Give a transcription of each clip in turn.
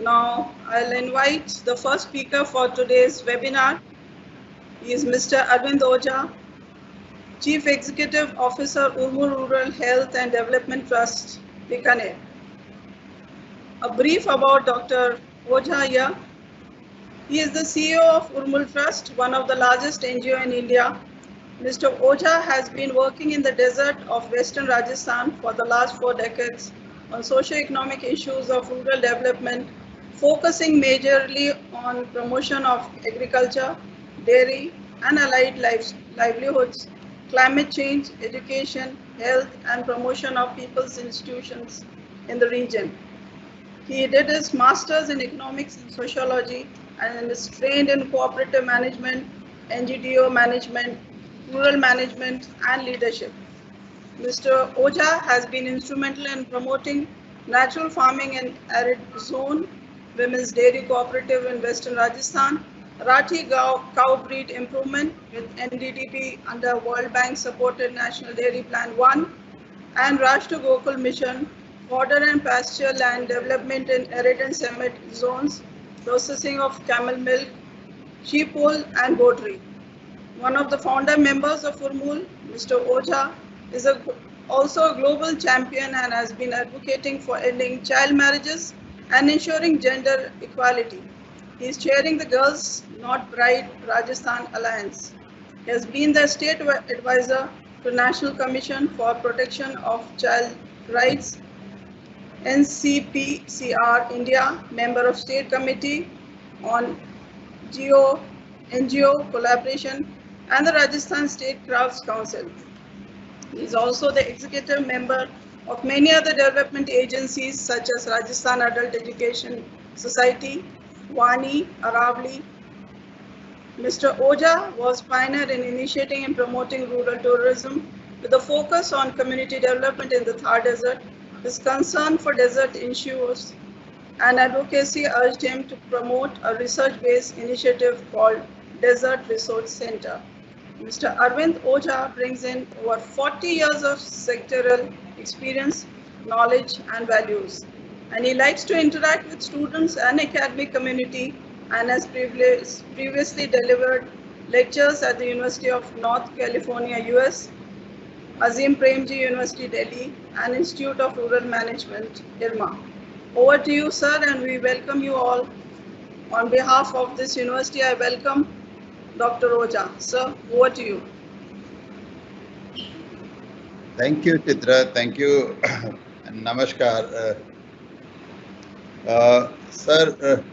Now, I'll invite the first speaker for today's webinar. He is Mr. Arvind Ojha, Chief Executive Officer, URMUL Rural Health and Development Trust, Bikaner. A brief about Dr. Ojha here. He is the CEO of URMUL Trust, one of the largest NGO in India. Mr. Ojha has been working in the desert of Western Rajasthan for the last 4 decades on socio-economic issues of rural development, focusing majorly on promotion of agriculture, dairy, and allied livelihoods, climate change, education, health, and promotion of people's institutions in the region. He did his master's in economics and sociology and is trained in cooperative management, NGDO management, rural management, and leadership. Mr. Ojha has been instrumental in promoting natural farming in arid zone, women's dairy cooperative in Western Rajasthan, Rathi cow breed improvement with NDDP under World Bank supported National Dairy Plan 1, and Rashtra Gokul Mission, fodder and pasture land development in arid and semi zones, processing of camel milk, sheep wool, and goatry. One of the founder members of URMUL, Mr. Ojha, is also a global champion and has been advocating for ending child marriages and ensuring gender equality. He is chairing the Girls Not Bride Rajasthan Alliance. He has been the state advisor to National Commission for Protection of Child Rights, NCPCR India, member of State Committee on Geo NGO collaboration, and the Rajasthan State Crafts Council. He is also the executive member of many other development agencies such as Rajasthan Adult Education Society, Wani, Aravali. Mr. Ojha was pioneer in initiating and promoting rural tourism with a focus on community development in the Thar Desert. His concern for desert issues and advocacy urged him to promote a research-based initiative called Desert Resource Center. Mr. Arvind Ojha brings in over 40 years of sectoral experience, knowledge, and values. And he likes to interact with students and academic community and has previously delivered lectures at the University of North California, US, Azim Premji University, Delhi, and Institute of Rural Management, IRMA. Over to you, sir, and we welcome you all. On behalf of this university, I welcome Dr. Ojha. Sir, over to you. Thank you, Chitra. Thank you. Namaskar. Sir,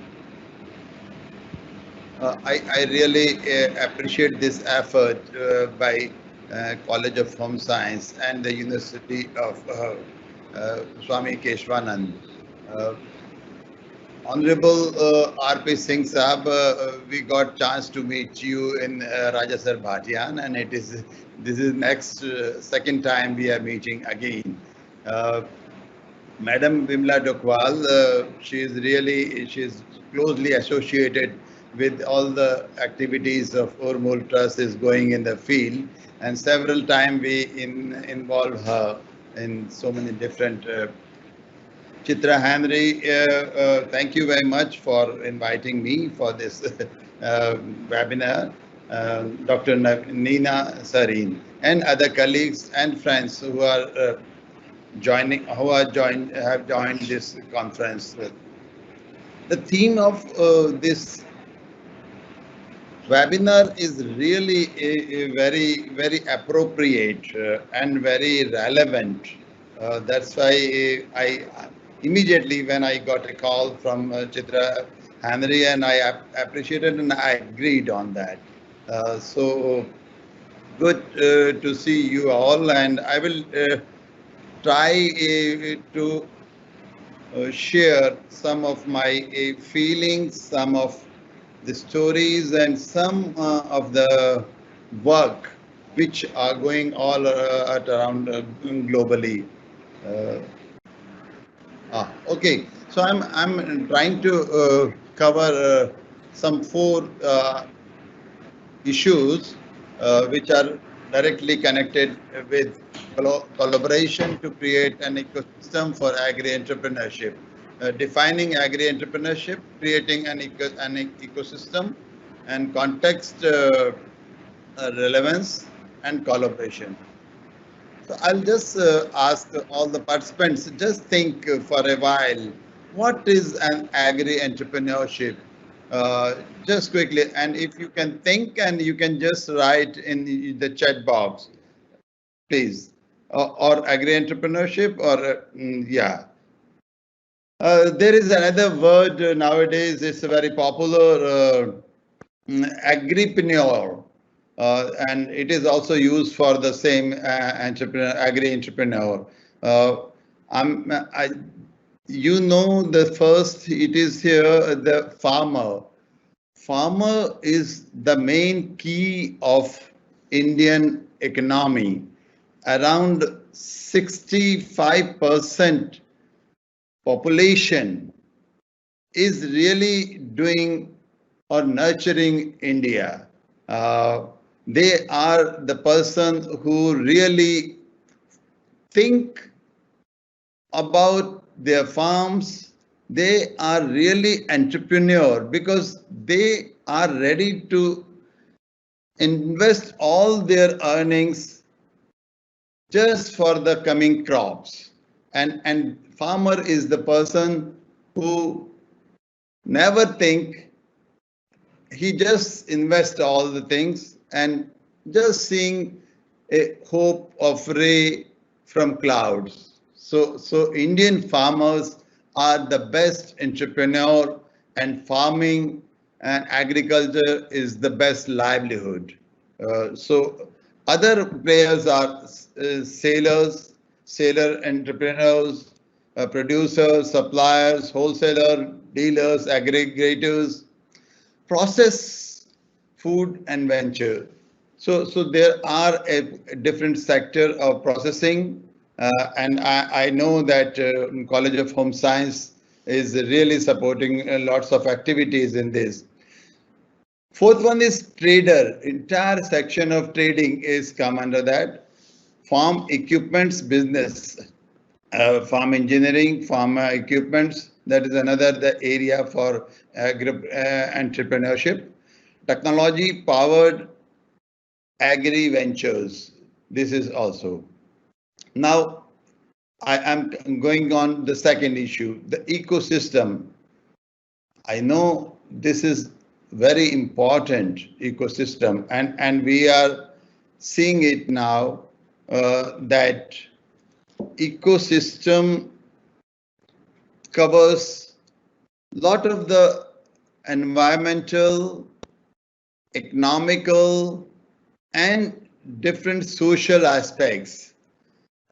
I really appreciate this effort by College of Home Science and the University of Swami Keshwanand. Honorable R.P. Singh Sahab, we got chance to meet you in Rajasar Bhatian, and this is next second time we are meeting again. Madam Vimla Dokwal, she is closely associated with all the activities of URMUL Trust is going in the field, and several times we involve her in so many different. Chitra Henry, thank you very much for inviting me for this webinar. Dr. Nina Sareen and other colleagues and friends who are have joined this conference. The theme of this webinar is really a very appropriate and very relevant. That's why I immediately when I got a call from Chitra Henry, and I appreciated and I agreed on that. So good to see you all, and I will try to share some of my feelings, some of the stories, and some of the work which are going all around globally. Okay, so I'm trying to cover some 4 issues which are directly connected with collaboration to create an ecosystem for agri-entrepreneurship. defining agri-entrepreneurship, creating an ecosystem, and context relevance and collaboration. So I'll just ask all the participants, just think for a while, what is an agri-entrepreneurship? Just quickly, and if you can think and you can just write in the chat box, please, or agri-entrepreneurship or, yeah. There is another word nowadays, it's very popular, agripreneur, and it is also used for the same entrepreneur, agri-entrepreneur. Uh, I, you know, the first, it is here, the farmer. Farmer is the main key of Indian economy. Around 65% population is really doing or nurturing India. They are the person who really think about their farms. They are really entrepreneur because they are ready to invest all their earnings just for the coming crops. And farmer is the person who never think, he just invest all the things and just seeing a hope of ray from clouds. So Indian farmers are the best entrepreneur, and farming and agriculture is the best livelihood. So other players are sailor entrepreneurs, producers, suppliers, wholesaler, dealers, aggregators, process, food and venture. So there are a different sector of processing, and I know that College of Home Science is really supporting lots of activities in this. Fourth one is trader. Entire section of trading is come under that. Farm equipments business, farm engineering, farm equipments. That is another the area for entrepreneurship. Technology powered agri ventures. This is also. Now I am going on the second issue, the ecosystem. I know this is very important ecosystem, and we are seeing it now that ecosystem covers lot of the environmental, economical, and different social aspects.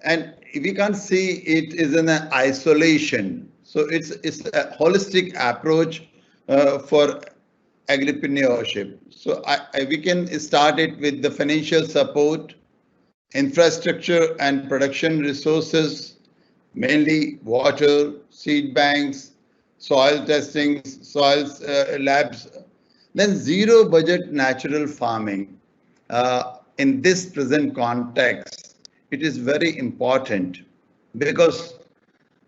And we can't see it is in an isolation. So it's a holistic approach for agripreneurship. So we can start it with the financial support, infrastructure and production resources, mainly water, seed banks, soil testing, soils labs, then zero budget natural farming. In this present context, it is very important because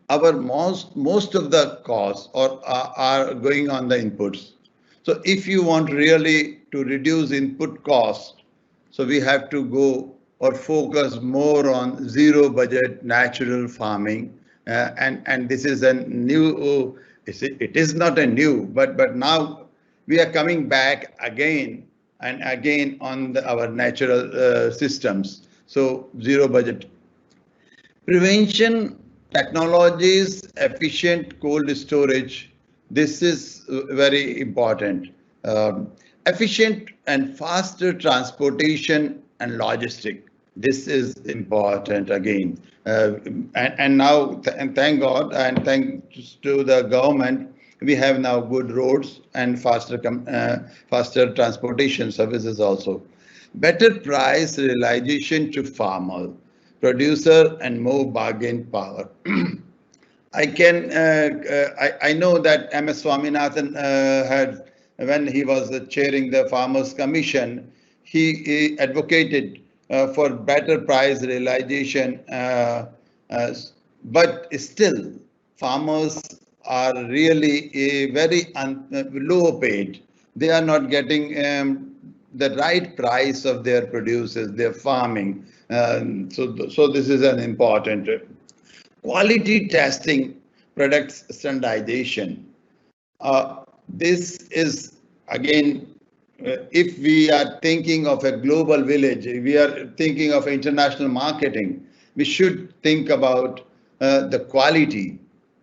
our most of the costs are going on the inputs. So if you want really to reduce input cost, so we have to go or focus more on zero budget natural farming, and this is a new. It is not a new, but now we are coming back again and again on our natural systems. So zero budget prevention technologies, efficient cold storage. This is very important. Efficient and faster transportation and logistic. This is important again. And now, and thank God, and thanks to the government, we have now good roads and faster transportation services also. Better price realization to farmer, producer, and more bargain power. I know that M.S. Swaminathan had, when he was chairing the Farmers Commission, he advocated for better price realization, but still farmers are really very low paid. They are not getting the right price of their produces, their farming. So this is an important quality testing, products standardization. This is again, if we are thinking of a global village, we are thinking of international marketing, we should think about the quality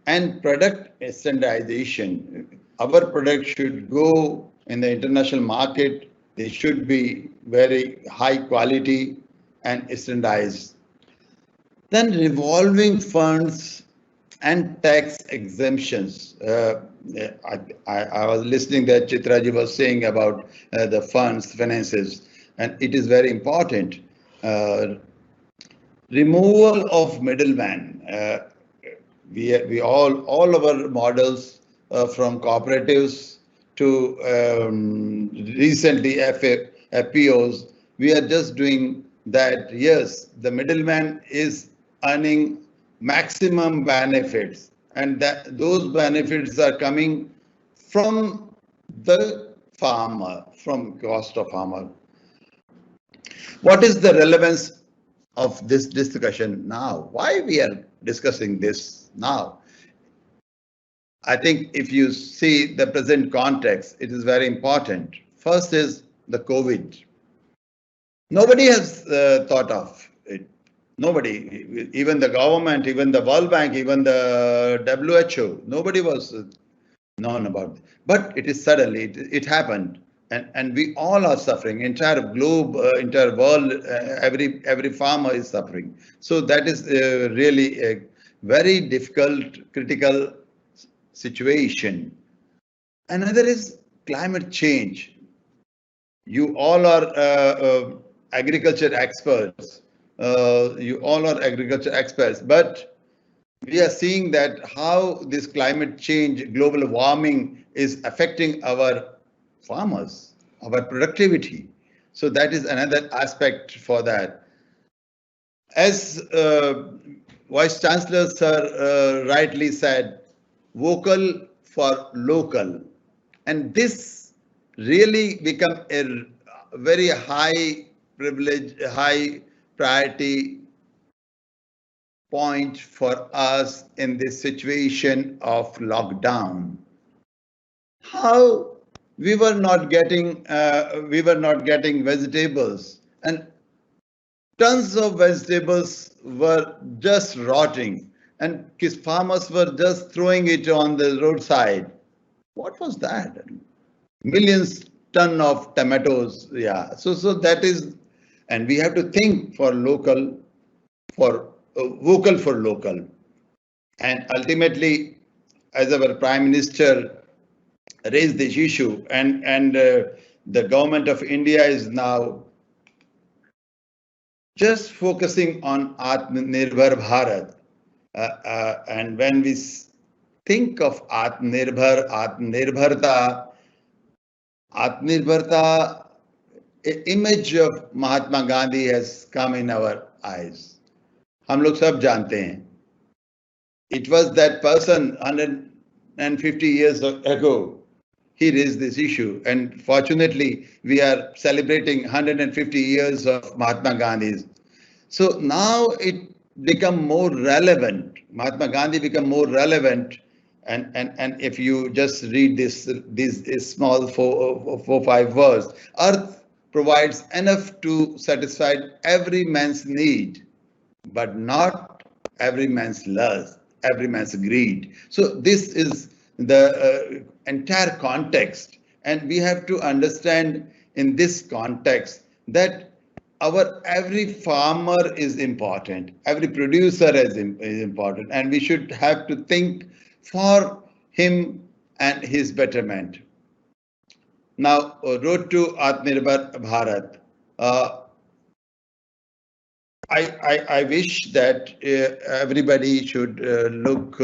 and product standardization. Our product should go in the international market. They should be very high quality and standardized. Then revolving funds and tax exemptions. I was listening that Chitraji was saying about the funds, finances, and it is very important. Uh, Removal of middleman. We all our models from cooperatives to recently FPOs, we are just doing that. Yes, the middleman is earning maximum benefits, and that those benefits are coming from the farmer, from cost of farmer. What is the relevance of this discussion now? Why we are discussing this now? I think if you see the present context, it is very important. First is the COVID. Nobody has thought of it. Nobody, even the government, even the World Bank, even the WHO, nobody was known about it. But it is suddenly, it happened. And we all are suffering. Entire globe, entire world, every farmer is suffering. So that is really a very difficult, critical situation. Another is climate change. You all are agriculture experts. You all are agriculture experts, but we are seeing that how this climate change, global warming is affecting our farmers, our productivity. So that is another aspect for that. As Vice Chancellor Sir rightly said, vocal for local. And this really become a very high privilege, high priority point for us in this situation of lockdown. How we were not getting vegetables, and tons of vegetables were just rotting, and farmers were just throwing it on the roadside. What was that? Millions ton of tomatoes. Yeah. So that is, and we have to think for local, for vocal for local, and ultimately, as our Prime Minister raised this issue, and the government of India is now just focusing on Atmanirbhar Bharat. And when we think of Atmanirbharta, image of Mahatma Gandhi has come in our eyes. हम लोग सब जानते हैं. It was that person 150 years ago. He raised this issue, and fortunately, we are celebrating 150 years of Mahatma Gandhi's. So now it become more relevant. Mahatma Gandhi become more relevant, and if you just read these small four five words, Earth provides enough to satisfy every man's need, but not every man's lust, every man's greed. So this is the entire context, and we have to understand in this context that our every farmer is important, every producer is important, and we should have to think for him and his betterment. Now, road to Atmanirbhar Bharat. I wish that everybody should look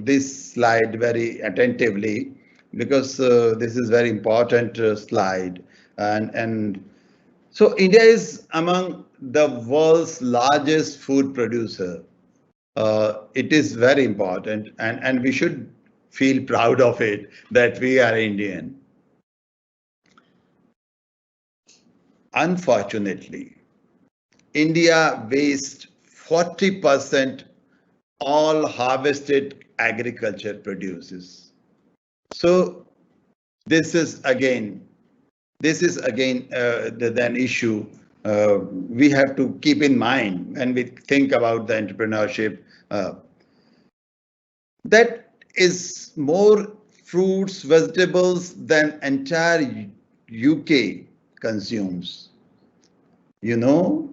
this slide very attentively, because this is very important slide, and so India is among the world's largest food producer. It is very important, and we should feel proud of it that we are Indian. Unfortunately, India wastes 40% all harvested agriculture produces. So this is again an issue we have to keep in mind when we think about the entrepreneurship. That is more fruits, vegetables than entire UK consumes. You know,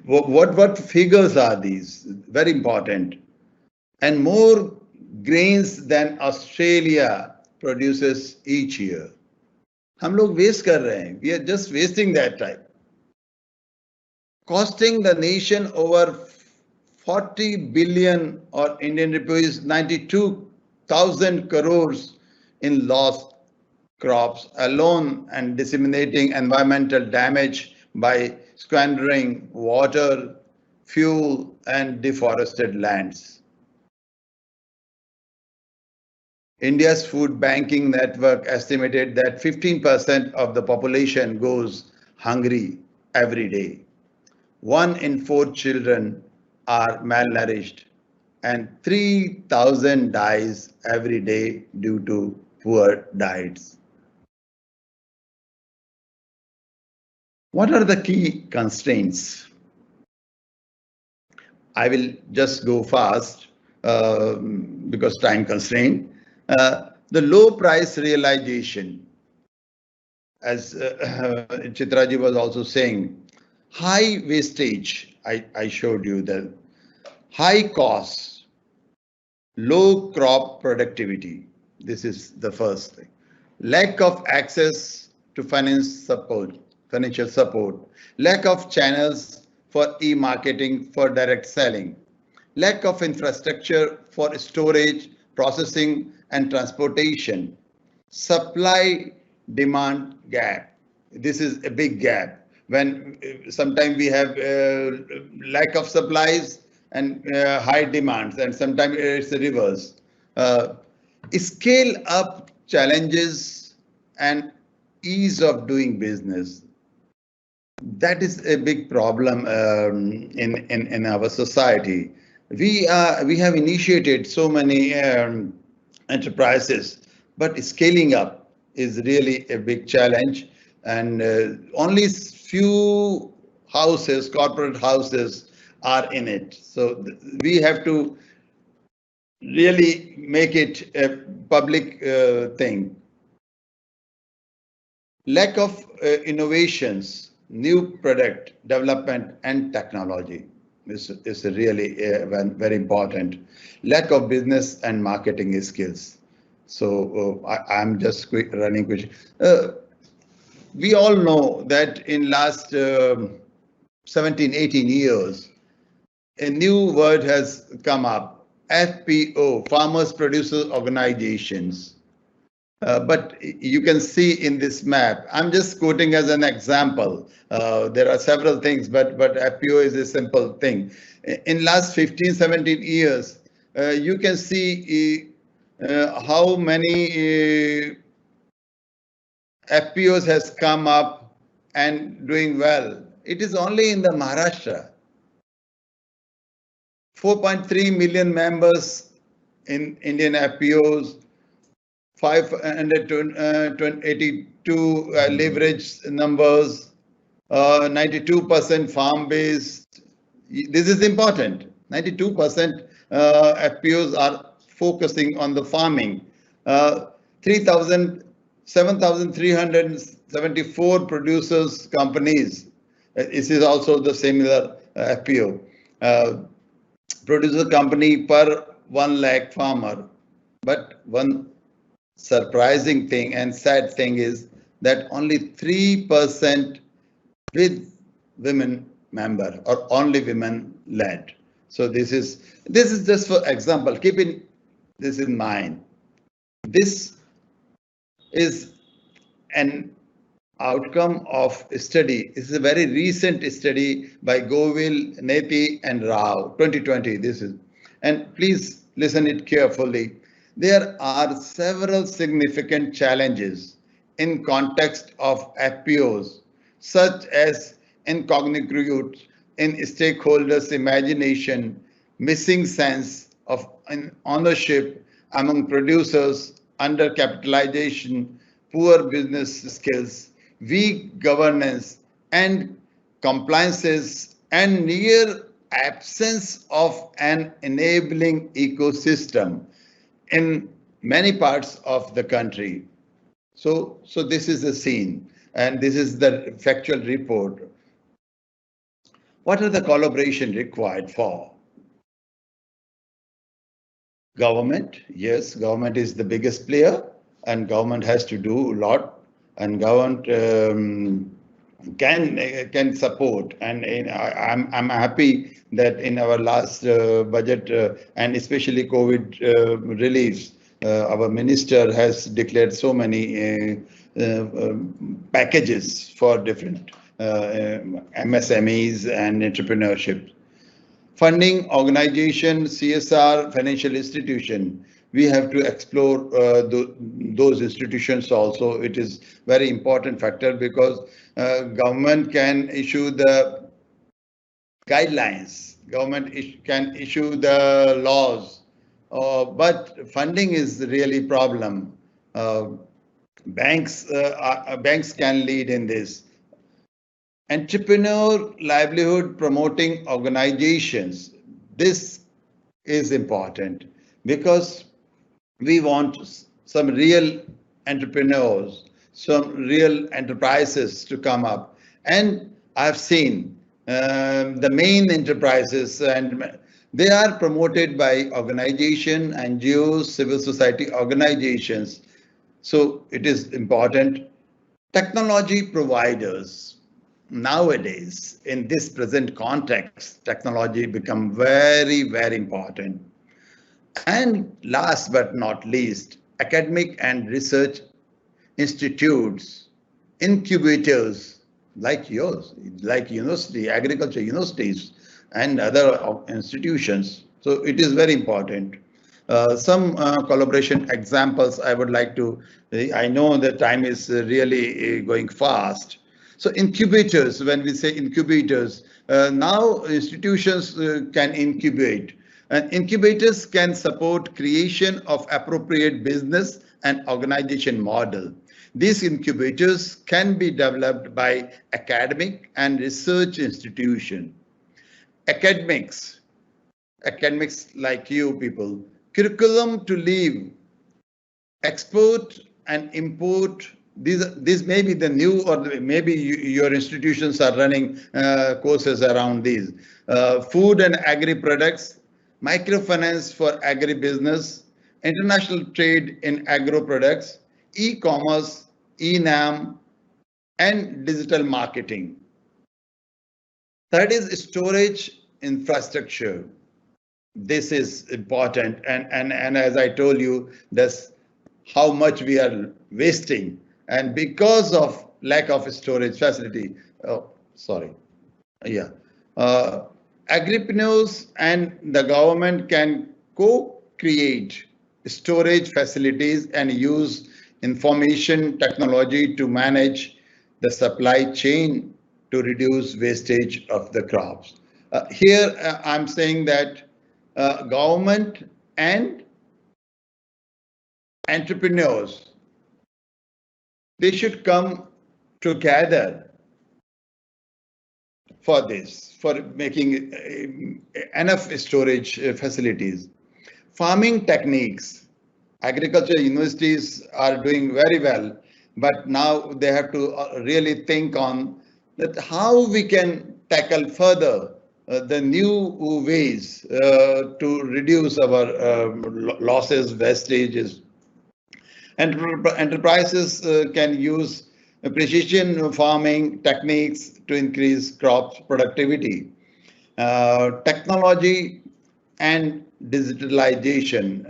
what figures are these? Very important. And more grains than Australia produces each year. हम लोग waste कर रहे हैं. We are just wasting that time. Costing the nation over 40 billion or Indian rupees 92,000 crores in lost crops alone and disseminating environmental damage by squandering water, fuel, and deforested lands. India's food banking network estimated that 15% of the population goes hungry every day. 1 in 4 children are malnourished, and 3,000 dies every day due to poor diets. What are the key constraints? I will just go fast because time constraint. The low price realization, as Chitraji was also saying, high wastage, I showed you that, high costs, low crop productivity. This is the first thing. Lack of access to financial support, lack of channels for e-marketing for direct selling, lack of infrastructure for storage, processing, and transportation, supply demand gap. This is a big gap. When sometimes we have lack of supplies and high demands, and sometimes it's the reverse. Scale up challenges and ease of doing business. That is a big problem in our society. We have initiated so many enterprises, but scaling up is really a big challenge, and only few houses, corporate houses, are in it. So we have to really make it a public thing. Lack of innovations, new product development and technology is really very important. Lack of business and marketing skills. So I'm just running quick. We all know that in last 17, 18 years, a new word has come up, FPO, Farmers Producers Organizations. But you can see in this map, I'm just quoting as an example. There are several things, but FPO is a simple thing. In last 15, 17 years, you can see how many FPOs has come up and doing well. It is only in the Maharashtra. 4.3 million members in Indian FPOs, 582 leverage numbers, 92% farm based. This is important. 92% FPOs are focusing on the farming. 7,374 producers companies. This is also the similar FPO. Producer company per 1 lakh farmer. But one surprising thing and sad thing is that only 3% with women member or only women led. So this is just for example. Keeping this in mind. This is an outcome of a study. This is a very recent study by Govil, Nethi and Rao, 2020. This is, and please listen it carefully. There are several significant challenges in context of FPOs, such as incongruity in stakeholders' imagination, missing sense of ownership among producers, undercapitalization, poor business skills, weak governance, and compliances, and near absence of an enabling ecosystem in many parts of the country. So this is the scene, and this is the factual report. What are the collaboration required for? Government, yes, government is the biggest player, and government has to do a lot, and government can support. And I'm happy that in our last budget and especially COVID reliefs, our minister has declared so many packages for different MSMEs and entrepreneurship. Funding organization, CSR, financial institution. We have to explore those institutions also. It is very important factor because government can issue the guidelines, government can issue the laws, but funding is really problem. Banks can lead in this. Entrepreneur livelihood promoting organizations. This is important because we want some real entrepreneurs, some real enterprises to come up. And I've seen the main enterprises, and they are promoted by organization, NGOs, civil society organizations. So it is important. Technology providers. Nowadays, in this present context, technology become very, very important. And last but not least, academic and research institutes, incubators like yours, like university, agriculture universities, and other institutions. So it is very important. Some collaboration examples I would like to, I know the time is really going fast. So incubators, when we say incubators, now institutions can incubate. And incubators can support creation of appropriate business and organization model. These incubators can be developed by academic and research institution. Academics like you people, curriculum to live, export and import. These may be the new, or maybe your institutions are running courses around these. Food and agri products, microfinance for agribusiness, international trade in agro products, e-commerce, e-NAM, and digital marketing. Third is storage infrastructure. This is important, and as I told you, that's how much we are wasting, and because of lack of storage facility. Oh, sorry. Yeah. Agripreneurs and the government can co-create storage facilities and use information technology to manage the supply chain to reduce wastage of the crops. Here I'm saying that government and entrepreneurs, they should come together for this, for making enough storage facilities. Farming techniques, agriculture universities are doing very well, but now they have to really think on that how we can tackle further the new ways to reduce our losses, wastages. Enterprises can use precision farming techniques to increase crop productivity. Technology and digitalization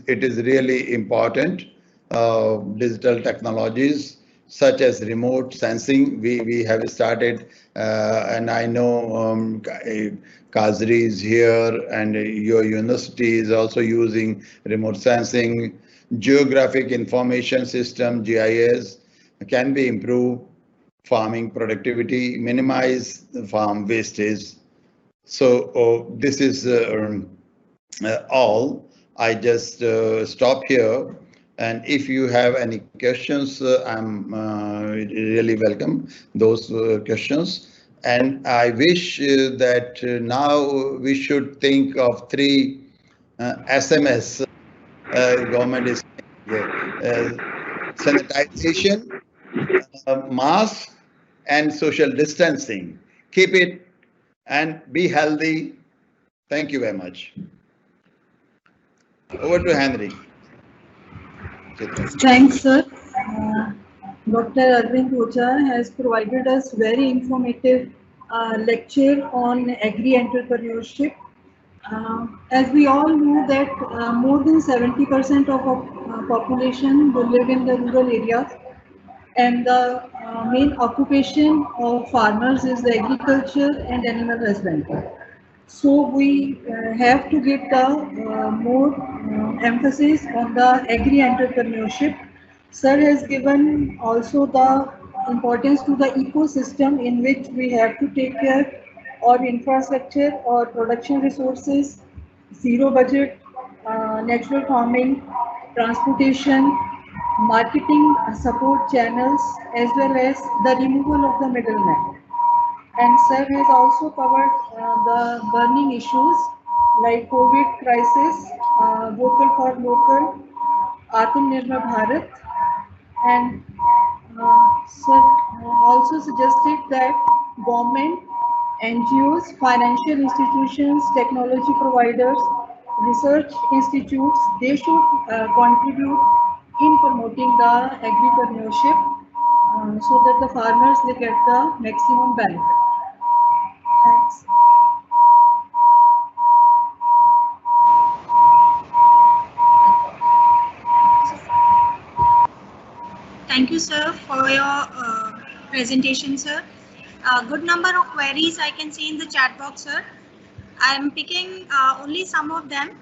it is really important. Digital technologies. such as remote sensing. We have started, and I know Kazri is here, and your university is also using remote sensing. Geographic information system, GIS, can be improved. Farming productivity, minimize the farm wastage. So this is all. I just stop here. And if you have any questions, I'm really welcome those questions. And I wish that now we should think of three SMS government is sanitization, mask, and social distancing. Keep it and be healthy. Thank you very much. Over to Henry. Thanks, sir. Dr. Arvind Ojha has provided us very informative lecture on agri-entrepreneurship. As we all know that more than 70% of our population will live in the rural areas, and the main occupation of farmers is the agriculture and animal husbandry. So we have to give the more emphasis on the agri-entrepreneurship. Sir has given also the importance to the ecosystem in which we have to take care or infrastructure or production resources, zero budget, natural farming, transportation, marketing support channels, as well as the removal of the middleman. And sir has also covered the burning issues like COVID crisis, vocal for local, Atmanirbhar Bharat, and sir also suggested that government, NGOs, financial institutions, technology providers, research institutes, they should contribute in promoting the agripreneurship so that the farmers they get the maximum benefit. Thanks. Thank you, sir, for your presentation, sir. Good number of queries I can see in the chat box, sir. I am picking only some of them.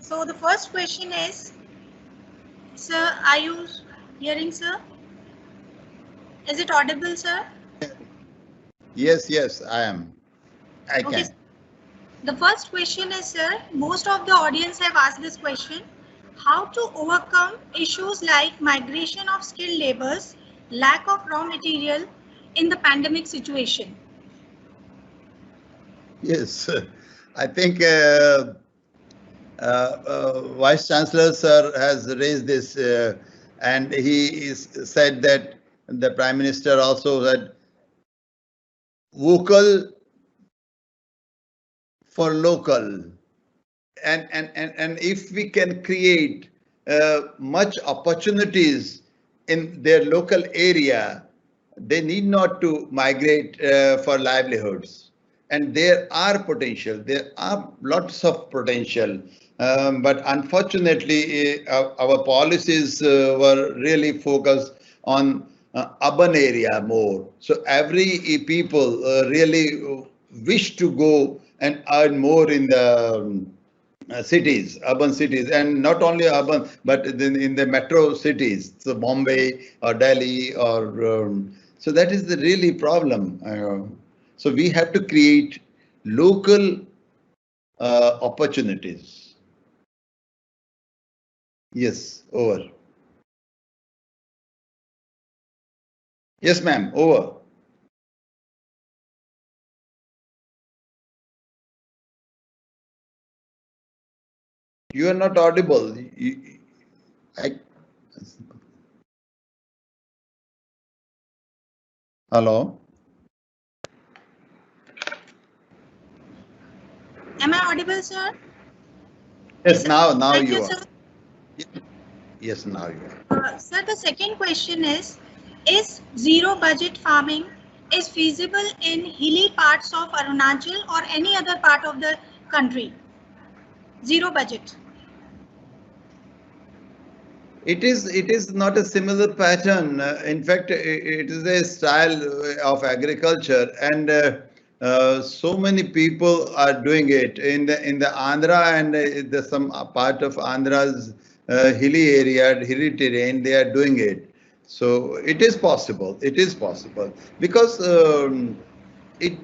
So the first question is, sir, are you hearing, sir? Is it audible, sir? Yes, I am. I can. The first question is, sir, most of the audience have asked this question. How to overcome issues like migration of skilled laborers, lack of raw material in the pandemic situation? Yes, I think Vice Chancellor sir has raised this, and he said that the Prime Minister also said vocal for local, and if we can create much opportunities in their local area, they need not to migrate for livelihoods. And there are potential, there are lots of potential, but unfortunately our policies were really focused on urban area more. So every people really wish to go and earn more in the cities, urban cities, and not only urban, but in the metro cities, so Bombay or Delhi or so that is the really problem. So we have to create local opportunities. Yes, over. Yes, ma'am, over. You are not audible. Hello? Am I audible, sir? Yes, now Thank you you, are. sir. Yes, now you are. Sir, the second question is zero budget farming is feasible in hilly parts of Arunachal or any other part of the country? Zero budget. It is not a similar pattern. In fact, it is a style of agriculture, and so many people are doing it in the Andhra and the some part of Andhra's hilly area, hilly terrain. They are doing it, so it is possible. It is possible because it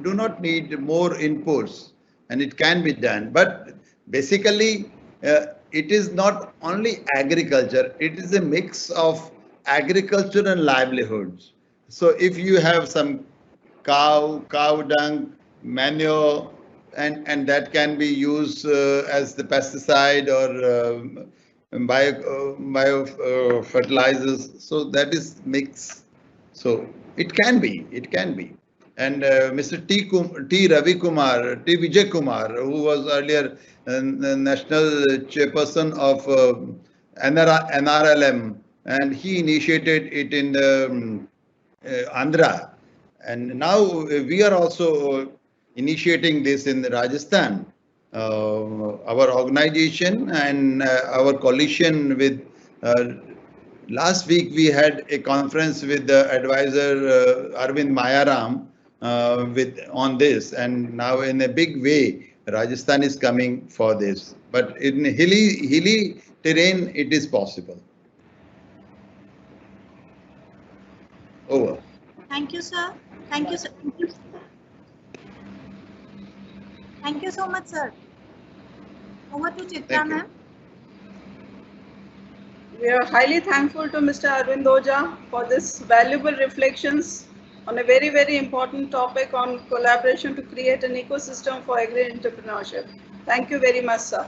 do not need more inputs, and it can be done. But basically, it is not only agriculture, it is a mix of agriculture and livelihoods. So if you have some cow dung, manure, and that can be used as the pesticide or bio fertilizers. So that is mix. So it can be. And Mr. T. Ravi Kumar, T. Vijay Kumar, who was earlier national chairperson of NRLM, and he initiated it in the Andhra. And now we are also initiating this in Rajasthan. Our organization and our coalition with last week we had a conference with the advisor Arvind Mayaram with on this, and now in a big way Rajasthan is coming for this. But in hilly terrain, it is possible. Over. Thank you, sir. Thank you, sir. Thank you so much, sir. Over to Chitra, Thank you. ma'am. We are highly thankful to Mr. Arvind Ojha for this valuable reflections on a very, very important topic on collaboration to create an ecosystem for agri-entrepreneurship. Thank you very much, sir.